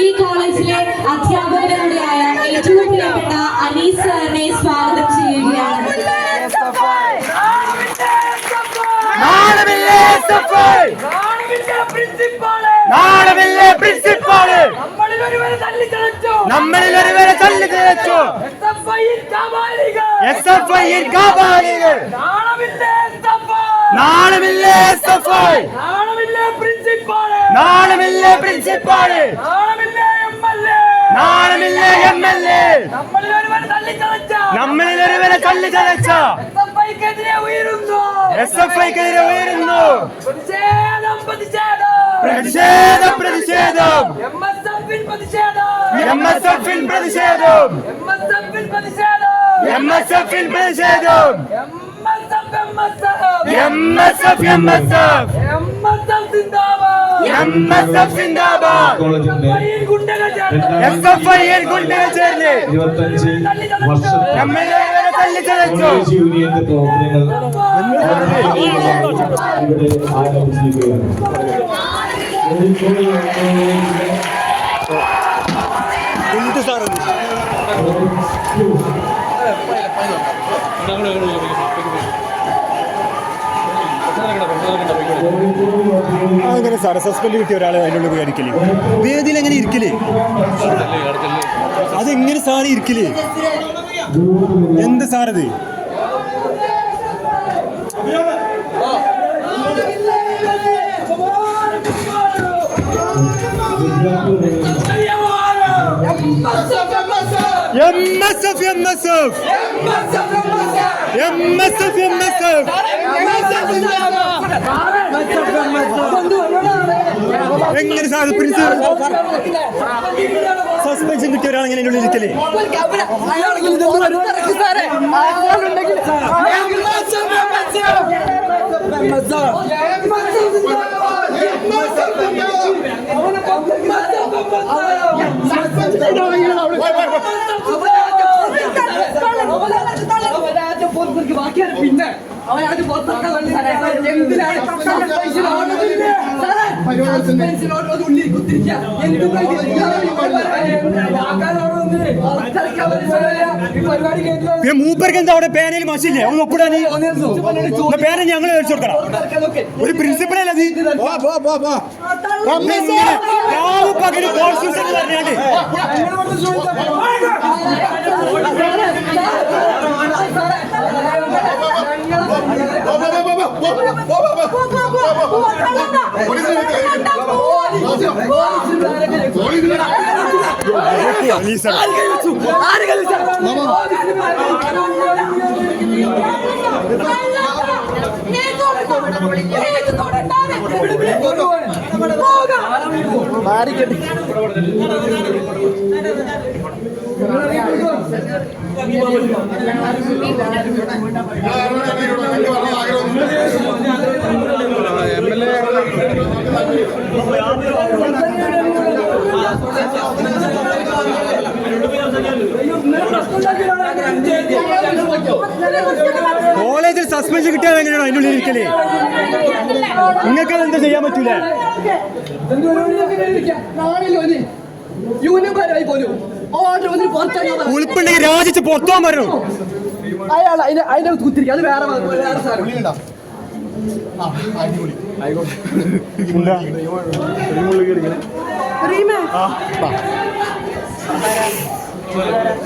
ഈ കോളേജിലെ അധ്യാപകരുടെയായ ഏറ്റവും പ്രിയപ്പെട്ട അനീസ് സാറിനെ സ്വാഗതം ചെയ്യുകയാണ്. നമ്മളിൽ ഒരുവരെ തല്ലി തികച്ചു. നാണമില്ലേ SFI, നാണമില്ലേ പ്രിൻസിപ്പാള്, നാണമില്ലേ MLA, നമ്മളിൽ ഒരുവരെ തല്ലി ചതച്ച SFIക്കെതിരെ ഉയരുന്നു. പ്രതിഷേധം പ്രതിഷേധം MSFിൽ പ്രതിഷേധം MSFിൽ പ്രതിഷേധം MSF സിന്ദാബാദ്. SFI ഗുണ്ടകൾ ചേർന്ന് 25 വർഷം തല്ലിച്ചതച്ചു. യൂണിയന്റെ പ്രവർത്തനങ്ങൾ ഇവിടെ ആരംഭിച്ചിരിക്കുകയാണ്. അങ്ങനെ സാറ് സസ്പെൻഡ് കിട്ടിയ ഒരാൾ അതിനുള്ള വിചാരിക്കല് വേദിയിൽ എങ്ങനെ ഇരിക്കല്, അതെങ്ങനെ സാറ് ഇരിക്കല്, എന്ത് സാറത്? എങ്ങനെ സാർ സസ്പെൻഷൻ കിട്ടിയ ഒരാളെങ്ങനെ അതിനുള്ളിൽ ഇരിക്കല്? പിന്നെ അവനത് പുറത്തിറക്കാൻ ഉള്ളിൽ കുത്തിരിക്കുക. മൂപ്പർക്ക് എന്താ അവിടെ പേനയിൽ മസില്ലേ ഒന്ന് ഒപ്പിടാൻ? പേന ഞങ്ങൾ മേടിച്ചു കൊടുക്കണം. ഒരു പ്രിൻസിപ്പളല്ലേ അത്? പകല് കോൺസ്റ്റിറ്റ്യൂഷൻ പറഞ്ഞാണ്ട് കോളേജിൽ സസ്പെൻഷൻ കിട്ടിയാൽ എങ്ങനെയാണോ അതിനുള്ളിൽ ഇരിക്കല്? നിങ്ങൾക്ക് എന്താ ചെയ്യാൻ പറ്റൂല? ഉൾപ്പുണ്ടെങ്കിൽ രാജിച്ച് പുറത്തോൻ വരണം. അയാൾ അതിന്റെ കുത്തിരിക്കുക. അത് വേറെ